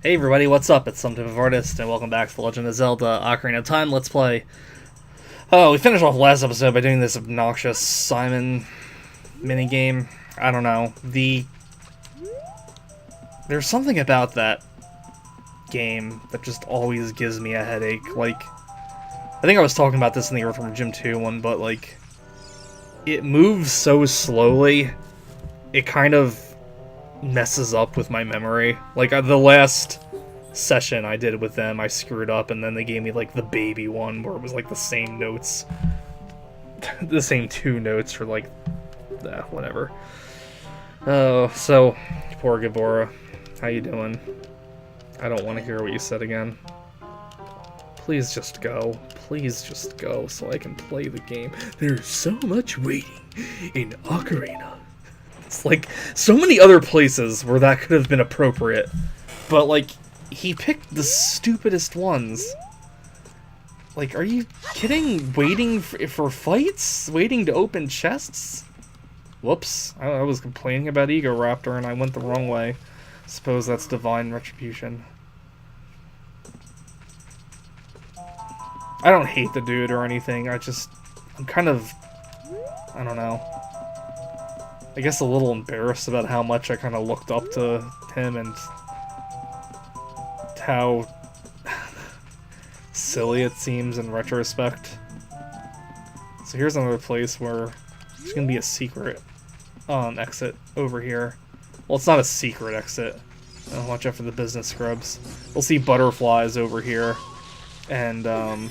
Hey everybody, what's up? It's some type of artist, and welcome back to The Legend of Zelda Ocarina of Time Let's Play. Oh, we finished off last episode by doing this obnoxious Simon minigame. I don't know. There's something about that game that just always gives me a headache. Like, I think I was talking about this in the Earthworm Jim 2 one, but like, it moves so slowly, it kind of messes up with my memory. Like, the last session I did with them, I screwed up, and then they gave me like the baby one where it was like the same notes, the same two notes for like, whatever. Oh, so poor Gabora, how you doing? I don't want to hear what you said again. Please just go. Please just go so I can play the game. There's so much waiting in Ocarina. It's like so many other places where that could have been appropriate, but like, he picked the stupidest ones. Like, are you kidding? Waiting for fights? Waiting to open chests? Whoops. I was complaining about Ego Raptor and I went the wrong way. Suppose that's divine retribution. I don't hate the dude or anything. I'm kind of, I don't know. I guess a little embarrassed about how much I kind of looked up to him and how silly it seems in retrospect. So here's another place where there's going to be a secret exit over here. Well, it's not a secret exit. Watch out for the business scrubs. We'll see butterflies over here. And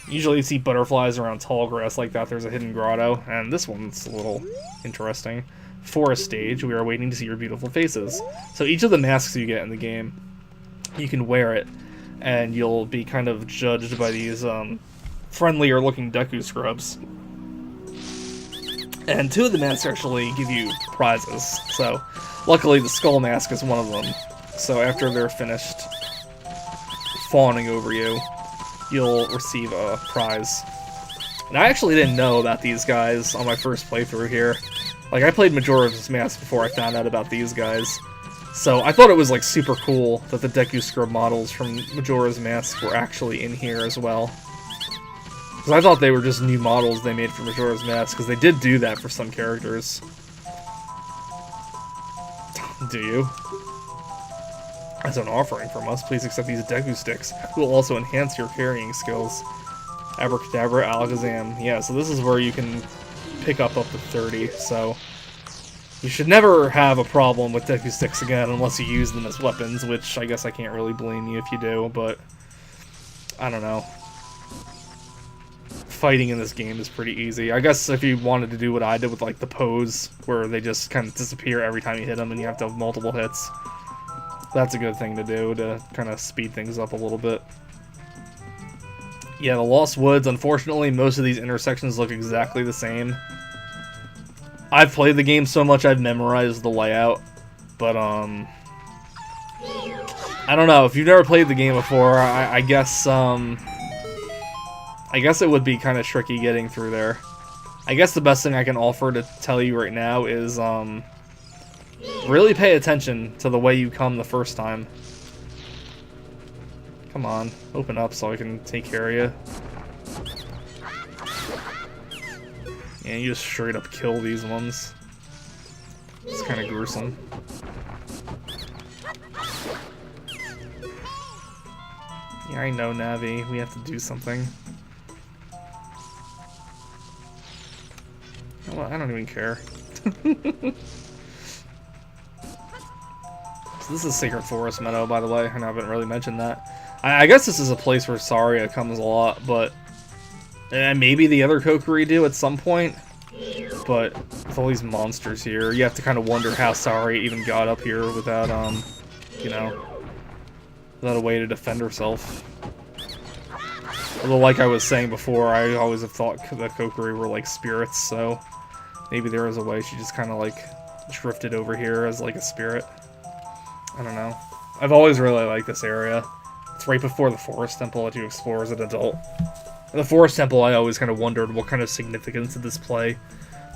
usually you see butterflies around tall grass like that. There's a hidden grotto. And this one's a little interesting. Forest stage, we are waiting to see your beautiful faces. So each of the masks you get in the game, you can wear it, and you'll be kind of judged by these friendlier looking Deku scrubs. And two of the masks actually give you prizes. So luckily the skull mask is one of them. So after they're finished fawning over you, you'll receive a prize. And I actually didn't know about these guys on my first playthrough here. Like, I played Majora's Mask before I found out about these guys. So I thought it was like super cool that the Deku Scrub models from Majora's Mask were actually in here as well. Because I thought they were just new models they made for Majora's Mask, because they did do that for some characters. Do you? As an offering from us, please accept these Deku Sticks, who will also enhance your carrying skills. Abracadabra, Alakazam. Yeah, so this is where you can pick up to 30, so you should never have a problem with Deku Sticks again unless you use them as weapons, which I guess I can't really blame you if you do, but I don't know. Fighting in this game is pretty easy. I guess if you wanted to do what I did with like the pose, where they just kind of disappear every time you hit them and you have to have multiple hits, that's a good thing to do to kind of speed things up a little bit. Yeah, the Lost Woods, unfortunately, most of these intersections look exactly the same. I've played the game so much I've memorized the layout, but I don't know, if you've never played the game before, I guess it would be kind of tricky getting through there. I guess the best thing I can offer to tell you right now is really pay attention to the way you come the first time. Come on, open up so I can take care of you. Yeah, you just straight up kill these ones. It's kind of gruesome. Yeah, I know, Navi. We have to do something. Well, I don't even care. So this is Sacred Forest Meadow, by the way. I haven't really mentioned that. I guess this is a place where Saria comes a lot, but maybe the other Kokiri do at some point. But with all these monsters here, you have to kind of wonder how Saria even got up here without, you know, without a way to defend herself. Although, like I was saying before, I always have thought that Kokiri were like spirits, so maybe there was a way she just kind of like drifted over here as like a spirit. I don't know. I've always really liked this area. It's right before the Forest Temple that you explore as an adult. In the Forest Temple, I always kind of wondered what kind of significance did this play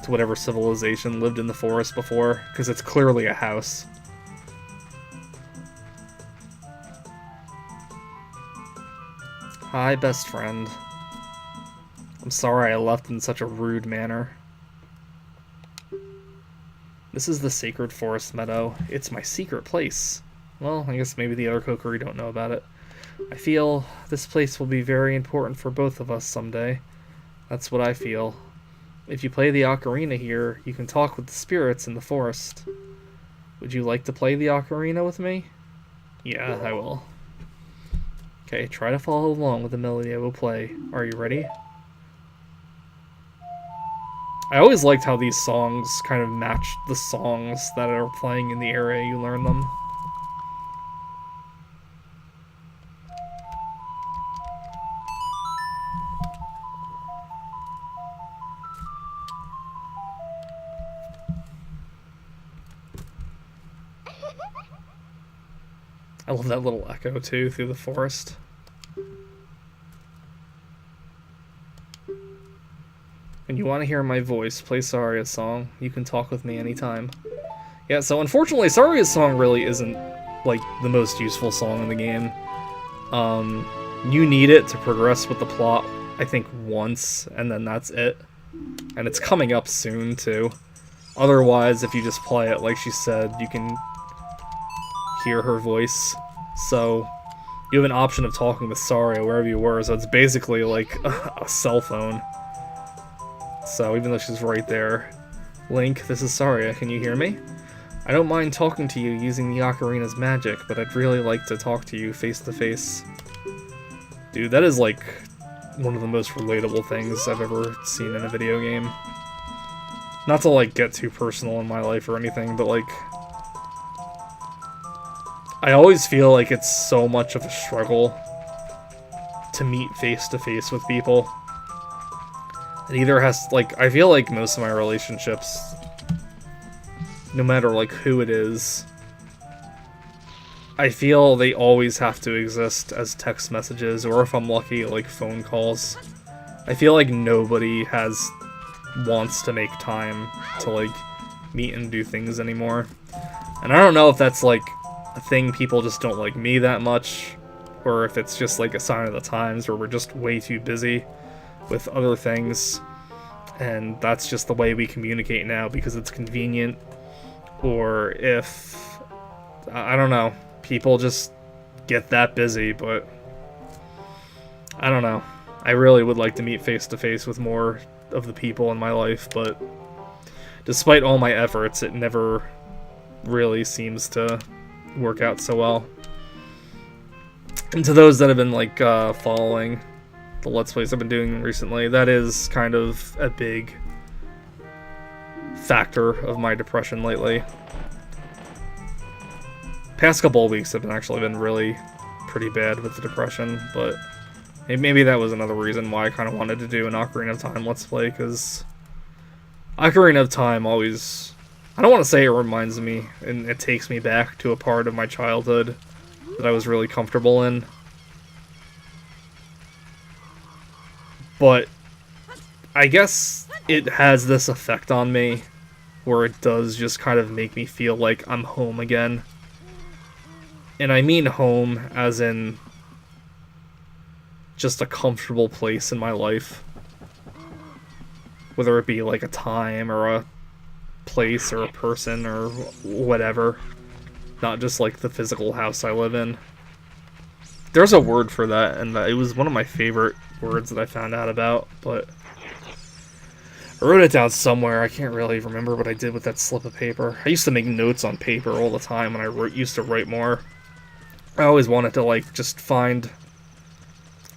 to whatever civilization lived in the forest before, because it's clearly a house. Hi, best friend. I'm sorry I left in such a rude manner. This is the Sacred Forest Meadow. It's my secret place. Well, I guess maybe the other Kokiri don't know about it. I feel this place will be very important for both of us someday. That's what I feel. If you play the Ocarina here, you can talk with the spirits in the forest. Would you like to play the Ocarina with me? Yeah, I will. Okay, try to follow along with the melody I will play. Are you ready? I always liked how these songs kind of match the songs that are playing in the area you learn them. I love that little echo too through the forest. And you want to hear my voice play Saria's song, you can talk with me anytime. Yeah, so unfortunately Saria's song really isn't like the most useful song in the game. You need it to progress with the plot, I think once, and then that's it. And it's coming up soon too. Otherwise, if you just play it like she said, you can hear her voice. So you have an option of talking with Saria wherever you were, so it's basically like a cell phone. So even though she's right there. Link, this is Saria, can you hear me? I don't mind talking to you using the Ocarina's magic, but I'd really like to talk to you face to face. Dude, that is like one of the most relatable things I've ever seen in a video game. Not to like get too personal in my life or anything, but like I always feel like it's so much of a struggle to meet face to face with people. It either has, like, I feel like most of my relationships, no matter like who it is, I feel they always have to exist as text messages, or if I'm lucky, like phone calls. I feel like nobody wants to make time to like meet and do things anymore. And I don't know if that's like a thing people just don't like me that much, or if it's just like a sign of the times where we're just way too busy with other things, and that's just the way we communicate now because it's convenient, or if, I don't know, people just get that busy. But I don't know. I really would like to meet face to face with more of the people in my life, but despite all my efforts, it never really seems to work out so well. And to those that have been like following the Let's Plays I've been doing recently, that is kind of a big factor of my depression lately. Past couple of weeks have actually been really pretty bad with the depression, but maybe that was another reason why I kind of wanted to do an Ocarina of Time Let's Play, because Ocarina of Time always, I don't want to say it reminds me, and it takes me back to a part of my childhood that I was really comfortable in. But I guess it has this effect on me where it does just kind of make me feel like I'm home again. And I mean home as in just a comfortable place in my life. Whether it be like a time or a place or a person or whatever. Not just like the physical house I live in. There's a word for that, and it was one of my favorite words that I found out about, but I wrote it down somewhere. I can't really remember what I did with that slip of paper. I used to make notes on paper all the time when I used to write more. I always wanted to like just find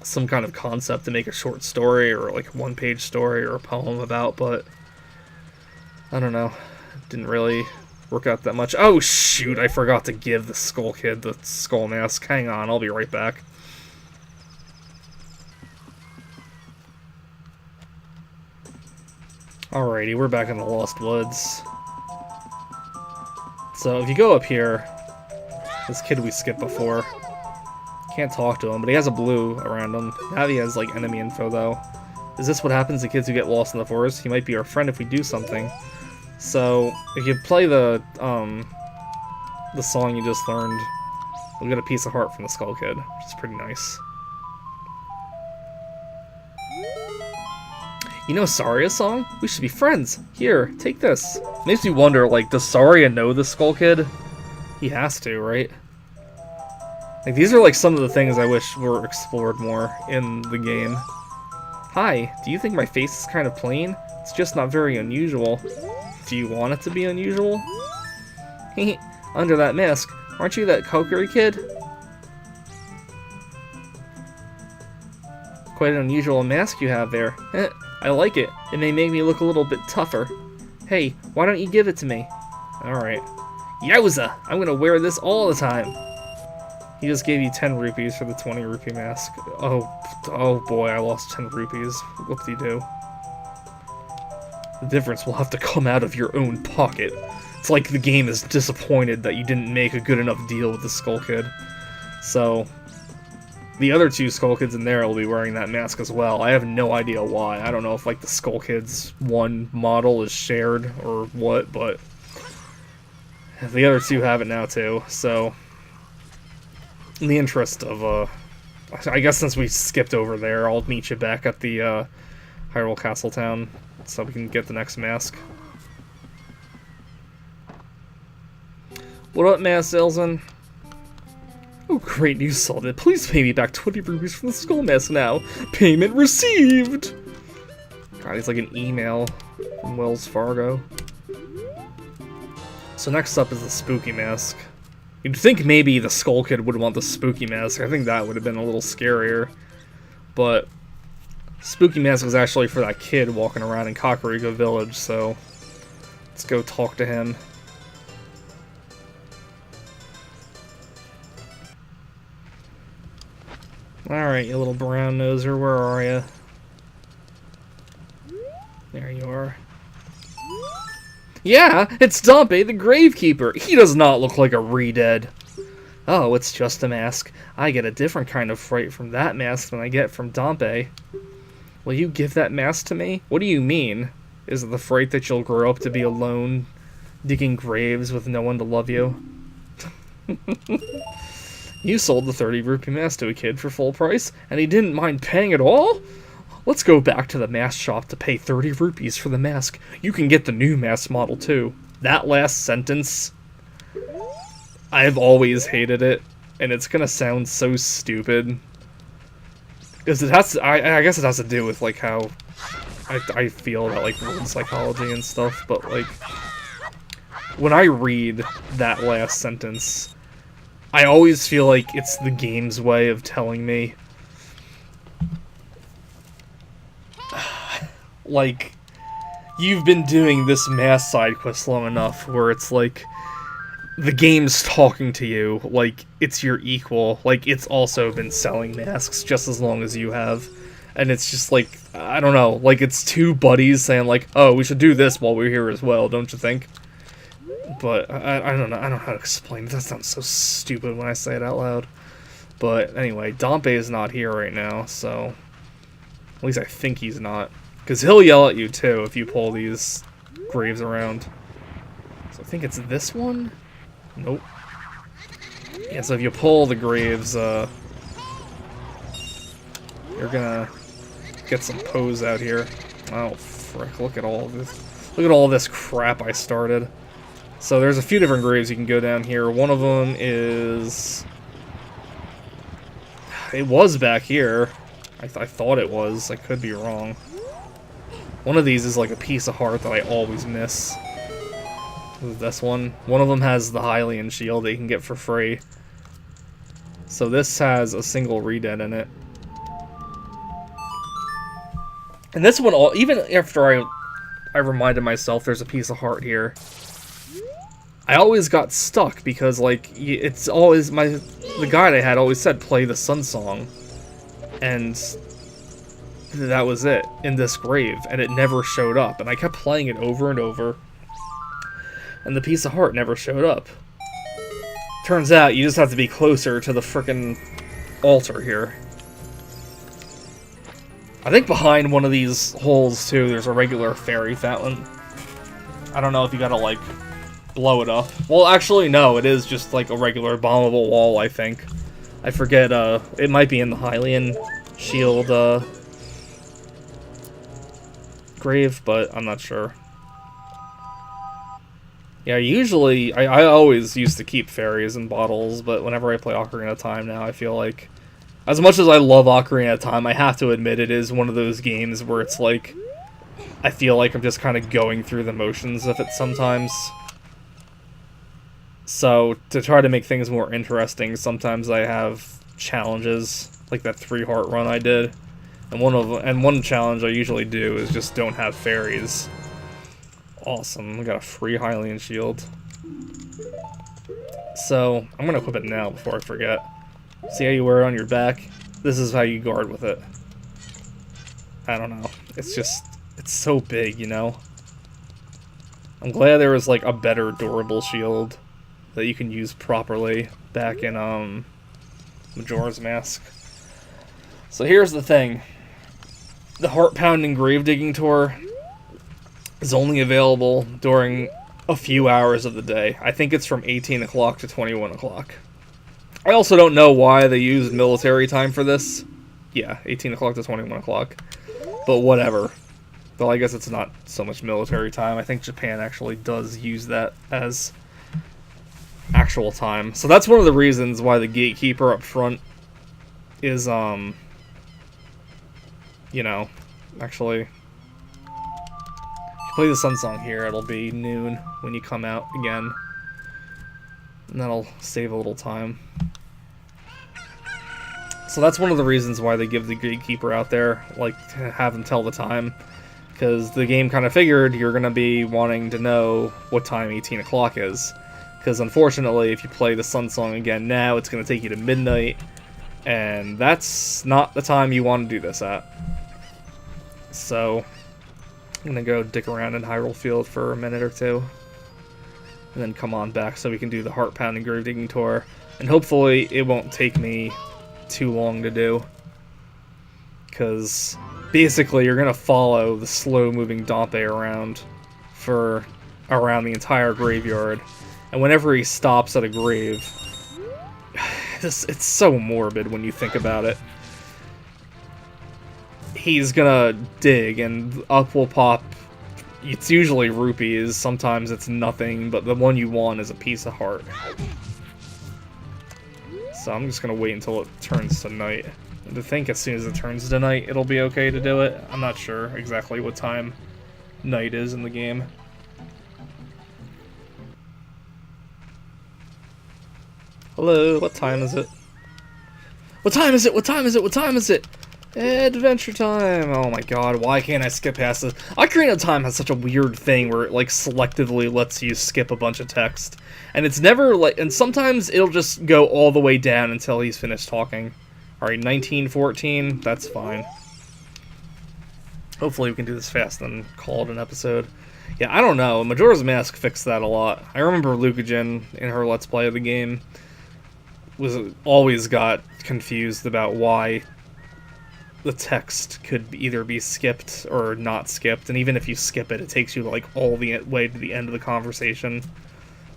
some kind of concept to make a short story or like a one-page story or a poem about, but I don't know. It didn't really work out that much. Oh shoot, I forgot to give the Skull Kid the skull mask. Hang on, I'll be right back. Alrighty, we're back in the Lost Woods. So if you go up here, this kid we skipped before, can't talk to him, but he has a blue around him. Now he has like enemy info though. Is this what happens to kids who get lost in the forest? He might be our friend if we do something. So if you play the song you just learned, you'll get a piece of heart from the Skull Kid, which is pretty nice. You know Saria's song? We should be friends. Here, take this. Makes me wonder, like, does Saria know the Skull Kid? He has to, right? Like, these are like some of the things I wish were explored more in the game. Hi, do you think my face is kind of plain? It's just not very unusual. Do you want it to be unusual? Hehe, under that mask, aren't you that Kokiri kid? Quite an unusual mask you have there. I like it. It may make me look a little bit tougher. Hey, why don't you give it to me? Alright. Yowza! I'm gonna wear this all the time! He just gave you 10 rupees for the 20 rupee mask. Oh boy, I lost 10 rupees. Whoop-de-doo. The difference will have to come out of your own pocket. It's like the game is disappointed that you didn't make a good enough deal with the Skull Kid. So, the other two Skull Kids in there will be wearing that mask as well. I have no idea why. I don't know if like the Skull Kids one model is shared or what, but the other two have it now too. So, in the interest of, I guess since we skipped over there, I'll meet you back at the Hyrule Castle Town so we can get the next mask. What up, Mass Salesman? Oh, great news, Salted. Please pay me back 20 rupees from the Skull Mask now. Payment received! God, he's like an email from Wells Fargo. So next up is the Spooky Mask. You'd think maybe the Skull Kid would want the Spooky Mask. I think that would have been a little scarier. But Spooky Mask was actually for that kid walking around in Kakariko Village, so let's go talk to him. Alright, you little brown noser, where are you? There you are. Yeah, it's Dompe, the Gravekeeper. He does not look like a re-dead. Oh, it's just a mask. I get a different kind of fright from that mask than I get from Dompe. Will you give that mask to me? What do you mean? Is it the fright that you'll grow up to be alone, digging graves with no one to love you? You sold the 30 rupee mask to a kid for full price, and he didn't mind paying at all? Let's go back to the mask shop to pay 30 rupees for the mask. You can get the new mask model too. That last sentence, I've always hated it, and it's gonna sound so stupid. Because it has to, I guess it has to do with like how I feel about like word psychology and stuff, but like when I read that last sentence, I always feel like it's the game's way of telling me, like, you've been doing this mask side quest long enough where it's like, the game's talking to you, like, it's your equal, like, it's also been selling masks just as long as you have, and it's just like, I don't know, like, it's two buddies saying like, oh, we should do this while we're here as well, don't you think? But, I don't know, I don't know how to explain it. That sounds so stupid when I say it out loud. But, anyway, Dompe is not here right now, so at least I think he's not. Because he'll yell at you, too, if you pull these graves around. So I think it's this one? Nope. Yeah, so if you pull the graves, you're gonna get some pose out here. Oh, frick, look at all this. Look at all this crap I started. So there's a few different graves you can go down here. One of them is... It was back here. I thought it was. I could be wrong. One of these is like a piece of heart that I always miss. This one. One of them has the Hylian shield that you can get for free. So this has a single re-dead in it. And this one, even after I reminded myself there's a piece of heart here, I always got stuck because, like, it's always the guide I had always said play the Sun Song, and that was it in this grave, and it never showed up, and I kept playing it over and over, and the piece of heart never showed up. Turns out you just have to be closer to the frickin' altar here. I think behind one of these holes too there's a regular fairy fountain. I don't know if you gotta like blow it up. Well, actually, no, it is just like a regular bombable wall, I think. I forget, it might be in the Hylian shield, grave, but I'm not sure. Yeah, usually, I always used to keep fairies in bottles, but whenever I play Ocarina of Time now, I feel like, as much as I love Ocarina of Time, I have to admit it is one of those games where it's like, I feel like I'm just kind of going through the motions of it sometimes. So, to try to make things more interesting, sometimes I have challenges, like that 3-heart run I did. And one challenge I usually do is just don't have fairies. Awesome, we got a free Hylian shield. So, I'm gonna equip it now before I forget. See how you wear it on your back? This is how you guard with it. I don't know. It's just, it's so big, you know? I'm glad there was like a better durable shield that you can use properly back in Majora's Mask. So here's the thing. The heart-pounding grave-digging tour is only available during a few hours of the day. I think it's from 18 o'clock to 21 o'clock. I also don't know why they used military time for this. Yeah, 18 o'clock to 21 o'clock. But whatever. Well, I guess it's not so much military time. I think Japan actually does use that as actual time. So that's one of the reasons why the gatekeeper up front is, you know, actually, play the Sun Song here, it'll be noon when you come out again. And that'll save a little time. So that's one of the reasons why they give the gatekeeper out there, like, to have him tell the time. Because the game kind of figured you're going to be wanting to know what time 18 o'clock is. Because unfortunately, if you play the Sun Song again now, it's going to take you to midnight. And that's not the time you want to do this at. So I'm going to go dick around in Hyrule Field for a minute or two. And then come on back so we can do the heart-pounding grave-digging tour. And hopefully it won't take me too long to do. Because basically you're going to follow the slow-moving Dompe around for around the entire graveyard. And whenever he stops at a grave, it's so morbid when you think about it. He's gonna dig, and up will pop. It's usually rupees, sometimes it's nothing, but the one you want is a piece of heart. So I'm just gonna wait until it turns to night. And to think as soon as it turns to night, it'll be okay to do it. I'm not sure exactly what time night is in the game. Hello, what time is it? What time is it? What time is it? What time is it? Adventure time! Oh my god, why can't I skip past this? Ocarina of Time has such a weird thing where it, like, selectively lets you skip a bunch of text. And it's never, like, and sometimes it'll just go all the way down until he's finished talking. Alright, 1914, that's fine. Hopefully we can do this fast and call it an episode. Yeah, I don't know, Majora's Mask fixed that a lot. I remember Lucajin, in her Let's Play of the game, always got confused about why the text could either be skipped or not skipped, and even if you skip it, it takes you like all the way to the end of the conversation.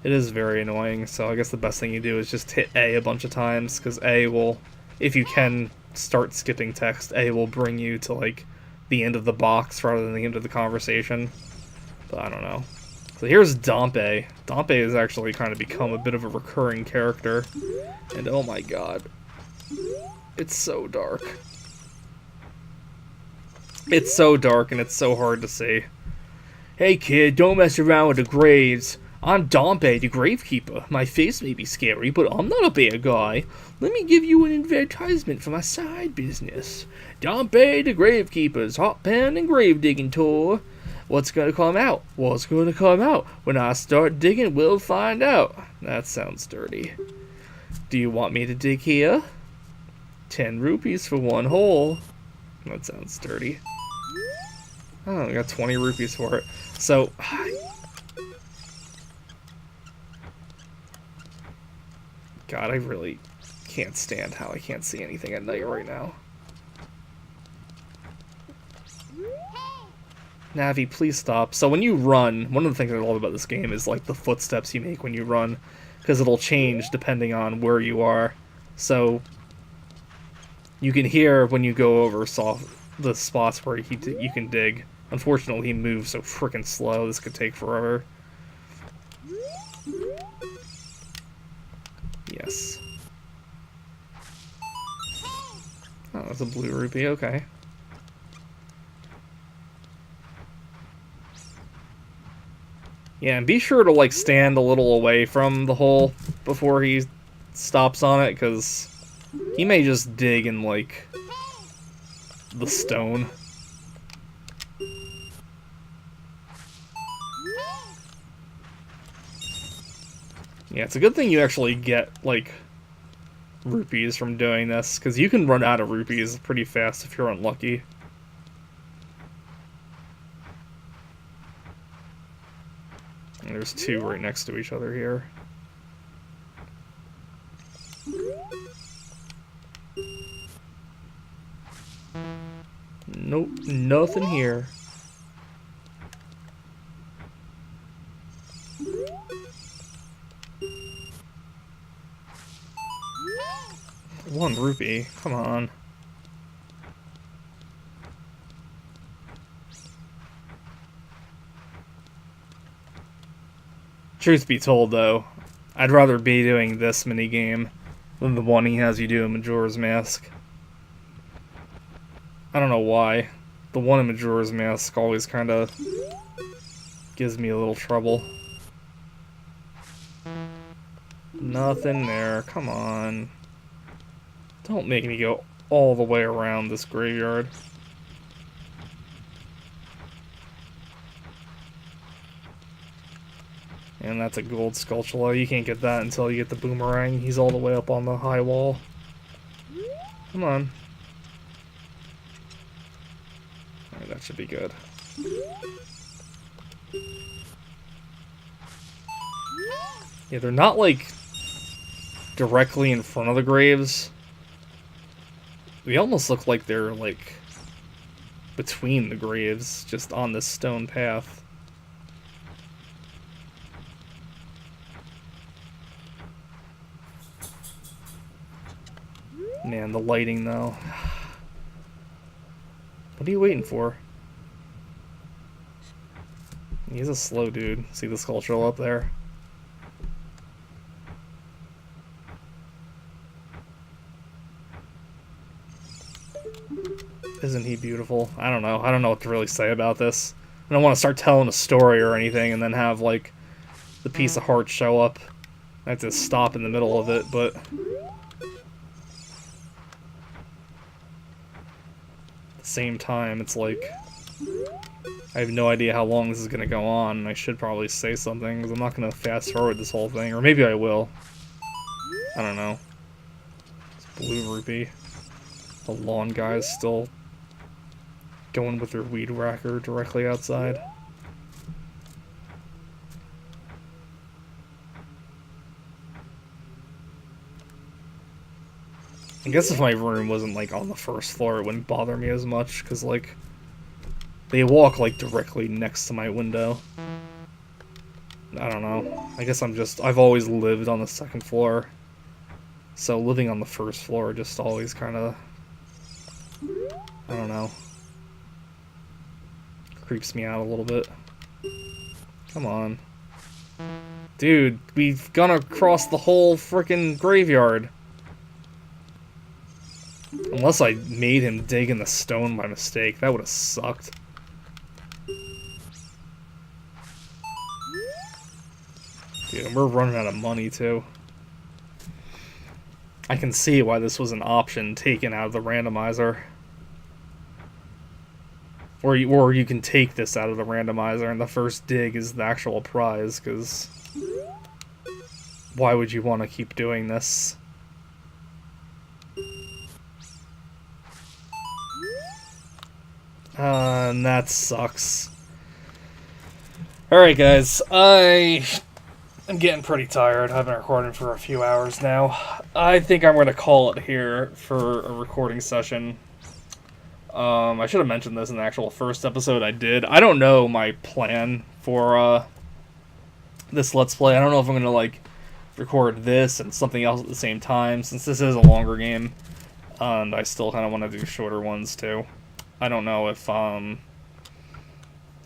It is very annoying, so I guess the best thing you do is just hit A a bunch of times, because A will, if you can start skipping text, A will bring you to like the end of the box rather than the end of the conversation. But I don't know. So here's Dompe. Dompe has actually kind of become a bit of a recurring character, and oh my god, it's so dark. It's so dark and it's so hard to see. Hey kid, don't mess around with the graves. I'm Dompe, the gravekeeper. My face may be scary, but I'm not a bad guy. Let me give you an advertisement for my side business. Dompe, the gravekeeper's hot pan and grave digging tour. What's gonna come out? What's gonna come out? When I start digging, we'll find out. That sounds dirty. Do you want me to dig here? 10 rupees for one hole. That sounds dirty. Oh, I got 20 rupees for it. So, God, I really can't stand how I can't see anything at night right now. Navi, please stop. So when you run, one of the things I love about this game is like the footsteps you make when you run, because it'll change depending on where you are. So you can hear when you go over the spots where you can dig. Unfortunately, he moves so freaking slow, this could take forever. Yes. Oh, that's a blue rupee, okay. Yeah, and be sure to, like, stand a little away from the hole before he stops on it, because he may just dig in, like, the stone. Yeah, it's a good thing you actually get, like, rupees from doing this, because you can run out of rupees pretty fast if you're unlucky. And there's two right next to each other here. Nope, nothing here. One rupee, come on. Truth be told, though, I'd rather be doing this minigame than the one he has you do in Majora's Mask. I don't know why. The one in Majora's Mask always kind of gives me a little trouble. Nothing there, come on. Don't make me go all the way around this graveyard. And that's a gold Skulltula. You can't get that until you get the boomerang. He's all the way up on the high wall. Come on. Alright, that should be good. Yeah, they're not, like, directly in front of the graves. They almost look like they're, like, between the graves, just on this stone path. Man, the lighting, though. What are you waiting for? He's a slow dude. See the sculpture up there? Isn't he beautiful? I don't know. I don't know what to really say about this. I don't want to start telling a story or anything and then have, like, the piece of heart show up. I have to stop in the middle of it, but... at the same time, it's like... I have no idea how long this is going to go on, and I should probably say something, because I'm not going to fast-forward this whole thing. Or maybe I will. I don't know. It's blue rupee. The lawn guy's still going with their weed whacker directly outside. I guess if my room wasn't, like, on the first floor, it wouldn't bother me as much, because, like, they walk, like, directly next to my window. I don't know. I guess I've always lived on the second floor. So living on the first floor just always kind of... I don't know. Creeps me out a little bit. Come on. Dude, we've gone across the whole frickin' graveyard. Unless I made him dig in the stone by mistake. That would have sucked. Dude, and we're running out of money, too. I can see why this was an option taken out of the randomizer. Or you can take this out of the randomizer and the first dig is the actual prize, because why would you want to keep doing this? And that sucks. Alright guys, I'm getting pretty tired. I've been recording for a few hours now. I think I'm going to call it here for a recording session. I should have mentioned this in the actual first episode I did. I don't know my plan for this Let's Play. I don't know if I'm going to, like, record this and something else at the same time, since this is a longer game. And I still kind of want to do shorter ones, too. I don't know if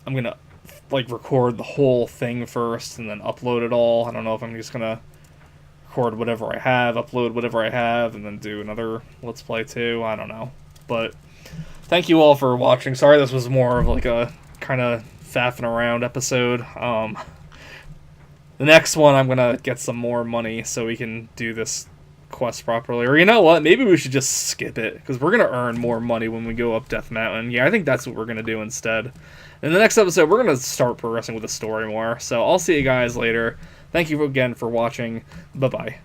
I'm gonna like record the whole thing first and then upload it all. I don't know if I'm just gonna record whatever I have, upload whatever I have, and then do another Let's Play too. I don't know. But thank you all for watching. Sorry this was more of like a kind of faffing around episode. The next one I'm gonna get some more money so we can do this quest properly. Or you know what? Maybe we should just skip it, because we're gonna earn more money when we go up Death Mountain. Yeah, I think that's what we're gonna do instead. In the next episode, we're gonna start progressing with the story more. So I'll see you guys later. Thank you again for watching. Bye-bye.